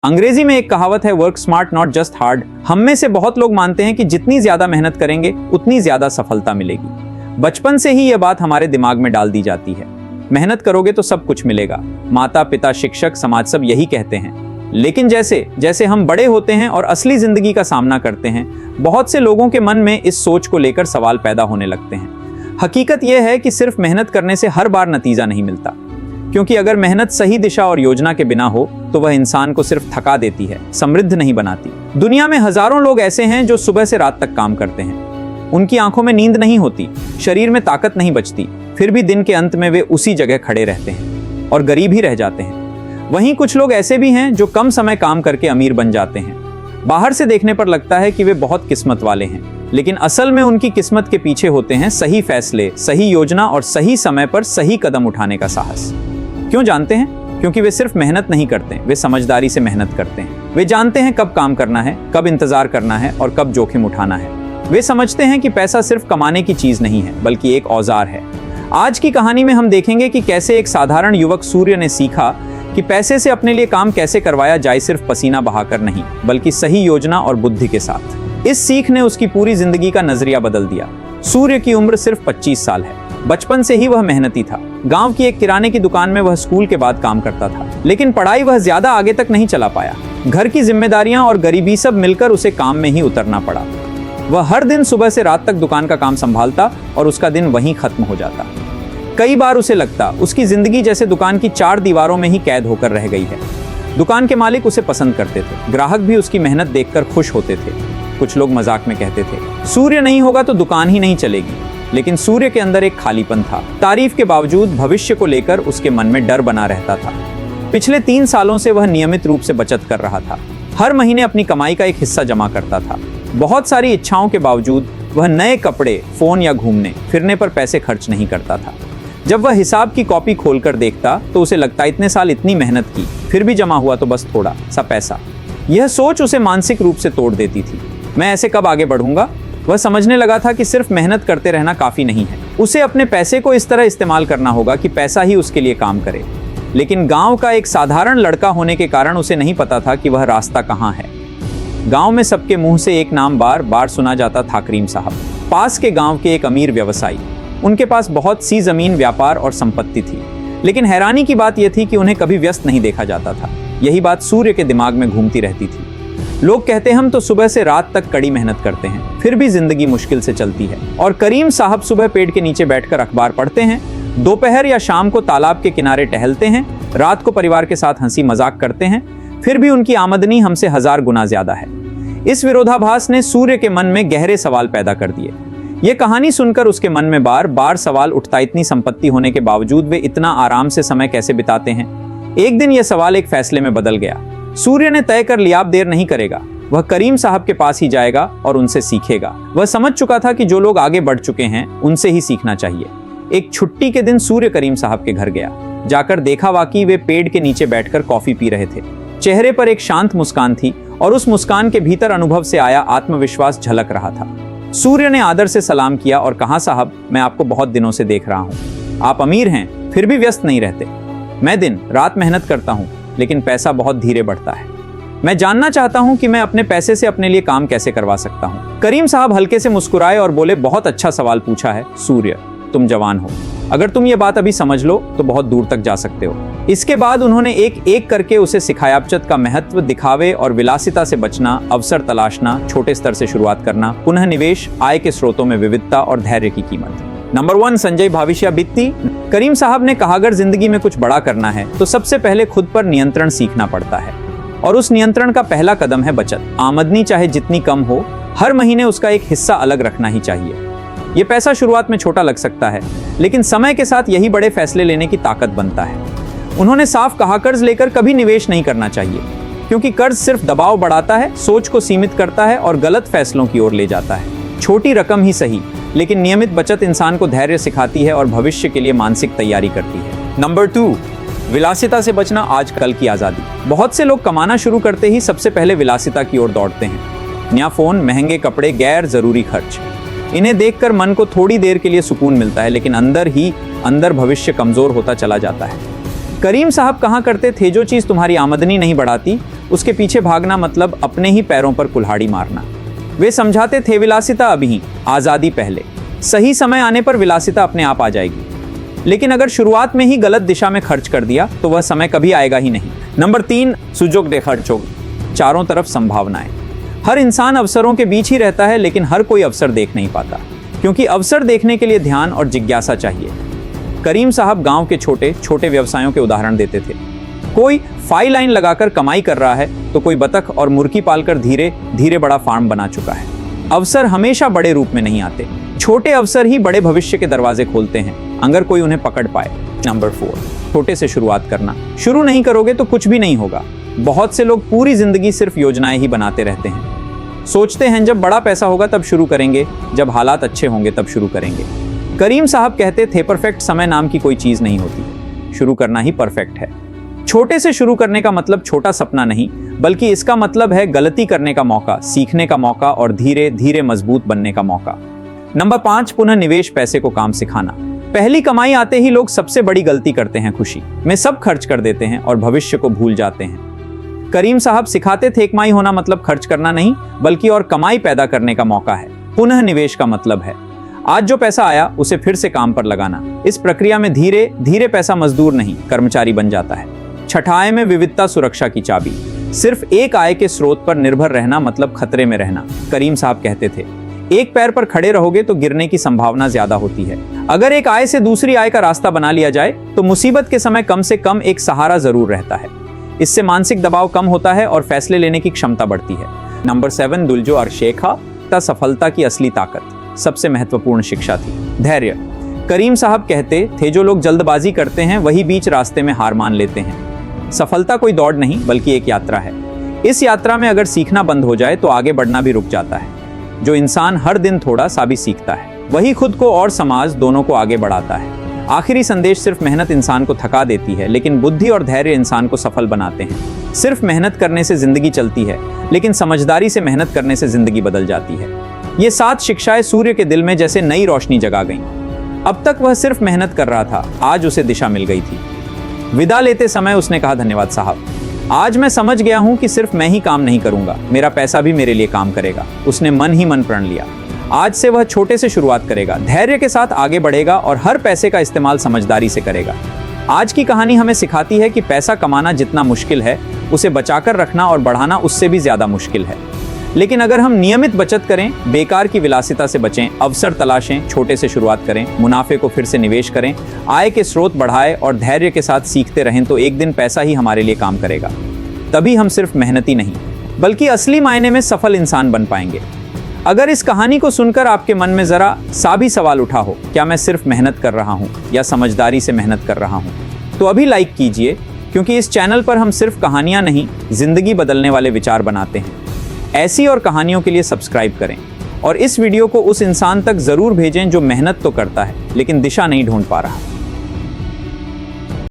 अंग्रेजी में एक कहावत है, work smart not just hard. हम में से बहुत लोग मानते हैं कि जितनी ज्यादा मेहनत करेंगे उतनी ज्यादा सफलता मिलेगी। बचपन से ही यह बात हमारे दिमाग में डाल दी जाती है, मेहनत करोगे तो सब कुछ मिलेगा। माता पिता, शिक्षक, समाज सब यही कहते हैं। लेकिन जैसे जैसे हम बड़े होते हैं और असली जिंदगी का सामना करते हैं, बहुत से लोगों के मन में इस सोच को लेकर सवाल पैदा होने लगते हैं। हकीकत यह है कि सिर्फ मेहनत करने से हर बार नतीजा नहीं मिलता, क्योंकि अगर मेहनत सही दिशा और योजना के बिना हो तो वह इंसान को सिर्फ थका देती है, समृद्ध नहीं बनाती। दुनिया में हजारों लोग ऐसे हैं जो सुबह से रात तक काम करते हैं। उनकी आंखों में नींद नहीं होती, शरीर में ताकत नहीं बचती, फिर भी दिन के अंत में वे उसी जगह खड़े रहते हैं और गरीब ही रह जाते हैं। वहीं कुछ लोग ऐसे भी हैं जो कम समय काम करके अमीर बन जाते हैं। बाहर से देखने पर लगता है कि वे बहुत किस्मत वाले हैं, लेकिन असल में उनकी किस्मत के पीछे होते हैं सही फैसले, सही योजना और सही समय पर सही कदम उठाने का साहस। क्यों जानते हैं? क्योंकि वे सिर्फ मेहनत नहीं करते, वे समझदारी से मेहनत करते हैं। वे जानते हैं कब काम करना है, कब इंतजार करना है और कब जोखिम उठाना है। वे समझते हैं कि पैसा सिर्फ कमाने की चीज नहीं है, बल्कि एक औजार है। आज की कहानी में हम देखेंगे कि कैसे एक साधारण युवक सूर्य ने सीखा कि पैसे से अपने लिए काम कैसे करवाया जाए, सिर्फ पसीना बहाकर नहीं, बल्कि सही योजना और बुद्धि के साथ। इस सीख ने उसकी पूरी जिंदगी का नजरिया बदल दिया। सूर्य की उम्र सिर्फ 25 साल है। बचपन से ही वह मेहनती था। गांव की एक किराने की दुकान में वह स्कूल के बाद काम करता था, लेकिन पढ़ाई वह ज्यादा आगे तक नहीं चला पाया। घर की जिम्मेदारियां और गरीबी सब मिलकर उसे काम में ही उतरना पड़ा। वह हर दिन सुबह से रात तक दुकान का काम संभालता और उसका दिन वहीं खत्म हो जाता। कई बार उसे लगता उसकी जिंदगी जैसे दुकान की 4 दीवारों में ही कैद होकर रह गई है। दुकान के मालिक उसे पसंद करते थे, ग्राहक भी उसकी मेहनत देखकर खुश होते थे। कुछ लोग मजाक में कहते थे, सूर्य नहीं होगा तो दुकान ही नहीं चलेगी। लेकिन सूर्य के अंदर एक खालीपन था। तारीफ के बावजूद भविष्य को लेकर उसके मन में डर बना रहता था। पिछले 3 सालों से वह नियमित रूप से बचत कर रहा था। हर महीने अपनी कमाई का एक हिस्सा जमा करता था। बहुत सारी इच्छाओं के बावजूद वह नए कपड़े, फोन या घूमने फिरने पर पैसे खर्च नहीं करता था। जब वह हिसाब की कॉपी खोलकर देखता तो उसे लगता, इतने साल इतनी मेहनत की, फिर भी जमा हुआ तो बस थोड़ा सा पैसा। यह सोच उसे मानसिक रूप से तोड़ देती थी। मैं ऐसे कब आगे बढ़ूंगा? वह समझने लगा था कि सिर्फ मेहनत करते रहना काफी नहीं है। उसे अपने पैसे को इस तरह इस्तेमाल करना होगा कि पैसा ही उसके लिए काम करे। लेकिन गांव का एक साधारण लड़का होने के कारण उसे नहीं पता था कि वह रास्ता कहाँ है। गांव में सबके मुंह से एक नाम बार बार सुना जाता था, करीम साहब। पास के गांव के एक अमीर व्यवसायी। उनके पास बहुत सी जमीन, व्यापार और संपत्ति थी, लेकिन हैरानी की बात यह थी कि उन्हें कभी व्यस्त नहीं देखा जाता था। यही बात सूर्य के दिमाग में घूमती रहती थी। लोग कहते, हम तो सुबह से रात तक कड़ी मेहनत करते हैं, फिर भी जिंदगी मुश्किल से चलती है। और करीम साहब सुबह पेड़ के नीचे बैठकर अखबार पढ़ते हैं, दोपहर या शाम को तालाब के किनारे टहलते हैं, रात को परिवार के साथ हंसी मजाक करते हैं, फिर भी उनकी आमदनी हमसे 1000 गुना ज्यादा है। इस विरोधाभास ने सूर्य के मन में गहरे सवाल पैदा कर दिए। ये कहानी सुनकर उसके मन में बार बार सवाल उठता, इतनी संपत्ति होने के बावजूद वे इतना आराम से समय कैसे बिताते हैं। एक दिन यह सवाल एक फैसले में बदल गया। सूर्य ने तय कर लिया, अब देर नहीं करेगा। वह करीम साहब के पास ही जाएगा और उनसे सीखेगा। वह समझ चुका था कि जो लोग आगे बढ़ चुके हैं उनसे ही सीखना चाहिए। एक छुट्टी के दिन सूर्य करीम साहब के घर गया। जाकर देखा, वाकई वे पेड़ के नीचे बैठकर कॉफी पी रहे थे। चेहरे पर एक शांत मुस्कान थी और उस मुस्कान के भीतर अनुभव से आया आत्मविश्वास झलक रहा था। सूर्य ने आदर से सलाम किया और कहा, साहब, मैं आपको बहुत दिनों से देख रहा हूँ। आप अमीर हैं, फिर भी व्यस्त नहीं रहते। मैं दिन रात मेहनत करता हूँ, लेकिन पैसा बहुत धीरे बढ़ता है। मैं जानना चाहता हूं कि मैं अपने पैसे से अपने लिए काम कैसे करवा सकता हूं। करीम साहब हल्के से मुस्कुराए और बोले, बहुत अच्छा सवाल पूछा है सूर्य, तुम जवान हो। अगर तुम ये बात अभी समझ लो तो बहुत दूर तक जा सकते हो। इसके बाद उन्होंने एक एक करके उसे सिखाया बचत का महत्व, दिखावे और विलासिता से बचना, अवसर तलाशना, छोटे स्तर से शुरुआत करना, पुनः निवेश, आय के स्रोतों में विविधता और धैर्य की कीमत। नंबर 1, संजय भविष्य बित्ती। करीम साहब ने कहा, अगर जिंदगी में कुछ बड़ा करना है तो सबसे पहले खुद पर नियंत्रण सीखना पड़ता है, और उस नियंत्रण का पहला कदम है बचत। आमदनी चाहे जितनी कम हो, हर महीने उसका एक हिस्सा अलग रखना ही चाहिए। ये पैसा शुरुआत में छोटा लग सकता है, लेकिन समय के साथ यही बड़े फैसले लेने की ताकत बनता है। उन्होंने साफ कहा, कर्ज लेकर कभी निवेश नहीं करना चाहिए, क्योंकि कर्ज सिर्फ दबाव बढ़ाता है, सोच को सीमित करता है और गलत फैसलों की ओर ले जाता है। छोटी रकम ही सही, लेकिन नियमित बचत इंसान को धैर्य सिखाती है और भविष्य के लिए मानसिक तैयारी करती है। नंबर 2, विलासिता से बचना, आज कल की आजादी। बहुत से लोग कमाना शुरू करते ही सबसे पहले विलासिता की ओर दौड़ते हैं। नया फोन, महंगे कपड़े, गैर जरूरी खर्च। इन्हें देखकर मन को थोड़ी देर के लिए सुकून मिलता है, लेकिन अंदर ही अंदर भविष्य कमजोर होता चला जाता है। करीम साहब कहा करते थे, जो चीज तुम्हारी आमदनी नहीं बढ़ाती उसके पीछे भागना मतलब अपने ही पैरों पर कुल्हाड़ी मारना। वे समझाते थे, विलासिता अभी, आजादी पहले। सही समय आने पर विलासिता अपने आप आ जाएगी, लेकिन अगर शुरुआत में ही गलत दिशा में खर्च कर दिया तो वह समय कभी आएगा ही नहीं। नंबर 3, सुजोग दे खर्चोग, चारों तरफ संभावनाएं। हर इंसान अवसरों के बीच ही रहता है, लेकिन हर कोई अवसर देख नहीं पाता, क्योंकि अवसर देखने के लिए ध्यान और जिज्ञासा चाहिए। करीम साहब गांव के छोटे छोटे व्यवसायों के उदाहरण देते थे। कोई फाई लाइन लगाकर कमाई कर रहा है तो कोई बतख और मुर्गी पालकर धीरे धीरे बड़ा फार्म बना चुका है। अवसर हमेशा बड़े रूप में नहीं आते, छोटे अवसर ही बड़े भविष्य के दरवाजे खोलते हैं, अगर कोई उन्हें पकड़ पाए। नंबर 4, छोटे से शुरुआत करना। शुरू नहीं करोगे तो कुछ भी नहीं होगा। बहुत से लोग पूरी जिंदगी सिर्फ योजनाएं ही बनाते रहते हैं। सोचते हैं जब बड़ा पैसा होगा तब शुरू करेंगे, जब हालात अच्छे होंगे तब शुरू करेंगे। करीम साहब कहते थे, परफेक्ट समय नाम की कोई चीज नहीं होती, शुरू करना ही परफेक्ट है। छोटे से शुरू करने का मतलब छोटा सपना नहीं, बल्कि इसका मतलब है गलती करने का मौका, सीखने का मौका और धीरे धीरे मजबूत बनने का मौका। नंबर 5, पुनः निवेश, पैसे को काम सिखाना। पहली कमाई आते ही लोग सबसे बड़ी गलती करते हैं, खुशी में सब खर्च कर देते हैं और भविष्य को भूल जाते हैं। करीम साहब सिखाते थे, एकमाई होना मतलब खर्च करना नहीं, बल्कि और कमाई पैदा करने का मौका है। पुनः निवेश का मतलब है आज जो पैसा आया उसे फिर से काम पर लगाना। इस प्रक्रिया में धीरे धीरे पैसा मजदूर नहीं कर्मचारी बन जाता है। छठा, आय में विविधता सुरक्षा की चाबी। सिर्फ एक आय के स्रोत पर निर्भर रहना मतलब खतरे में रहना। करीम साहब कहते थे, एक पैर पर खड़े रहोगे तो गिरने की संभावना ज्यादा होती है। अगर एक आय से दूसरी आय का रास्ता बना लिया जाए तो मुसीबत के समय कम से कम एक सहारा जरूर रहता है। इससे मानसिक दबाव कम होता है और फैसले लेने की क्षमता बढ़ती है। नंबर 7, दुलजो और शेखा, सफलता की असली ताकत। सबसे महत्वपूर्ण शिक्षा थी धैर्य। करीम साहब कहते थे, जो लोग जल्दबाजी करते हैं वही बीच रास्ते में हार मान लेते हैं। सफलता कोई दौड़ नहीं बल्कि एक यात्रा है। इस यात्रा में अगर सीखना बंद हो जाए तो आगे बढ़ना भी रुक जाता है। जो इंसान हर दिन थोड़ा सा भी सीखता है वही खुद को और समाज दोनों को आगे बढ़ाता है। आखिरी संदेश, सिर्फ मेहनत इंसान को थका देती है, लेकिन बुद्धि और धैर्य इंसान को सफल बनाते हैं। सिर्फ मेहनत करने से जिंदगी चलती है, लेकिन समझदारी से मेहनत करने से जिंदगी बदल जाती है। ये 7 शिक्षाएं सूर्य के दिल में जैसे नई रोशनी जगा गईं। अब तक वह सिर्फ मेहनत कर रहा था, आज उसे दिशा मिल गई थी। विदा लेते समय उसने कहा, धन्यवाद साहब, आज मैं समझ गया हूं कि सिर्फ मैं ही काम नहीं करूंगा, मेरा पैसा भी मेरे लिए काम करेगा। उसने मन ही मन प्रण लिया। आज से वह छोटे से शुरुआत करेगा, धैर्य के साथ आगे बढ़ेगा और हर पैसे का इस्तेमाल समझदारी से करेगा। आज की कहानी हमें सिखाती है कि पैसा कमाना जितना मुश्किल है, उसे बचाकर रखना और बढ़ाना उससे भी ज्यादा मुश्किल है। लेकिन अगर हम नियमित बचत करें, बेकार की विलासिता से बचें, अवसर तलाशें, छोटे से शुरुआत करें, मुनाफे को फिर से निवेश करें, आय के स्रोत बढ़ाएं और धैर्य के साथ सीखते रहें, तो एक दिन पैसा ही हमारे लिए काम करेगा। तभी हम सिर्फ मेहनती नहीं बल्कि असली मायने में सफल इंसान बन पाएंगे। अगर इस कहानी को सुनकर आपके मन में जरा सा भी सवाल उठा हो, क्या मैं सिर्फ मेहनत कर रहा हूं या समझदारी से मेहनत कर रहा हूं, तो अभी लाइक कीजिए, क्योंकि इस चैनल पर हम सिर्फ कहानियां नहीं, जिंदगी बदलने वाले विचार बनाते हैं। ऐसी और कहानियों के लिए सब्सक्राइब करें और इस वीडियो को उस इंसान तक जरूर भेजें जो मेहनत तो करता है लेकिन दिशा नहीं ढूंढ पा रहा।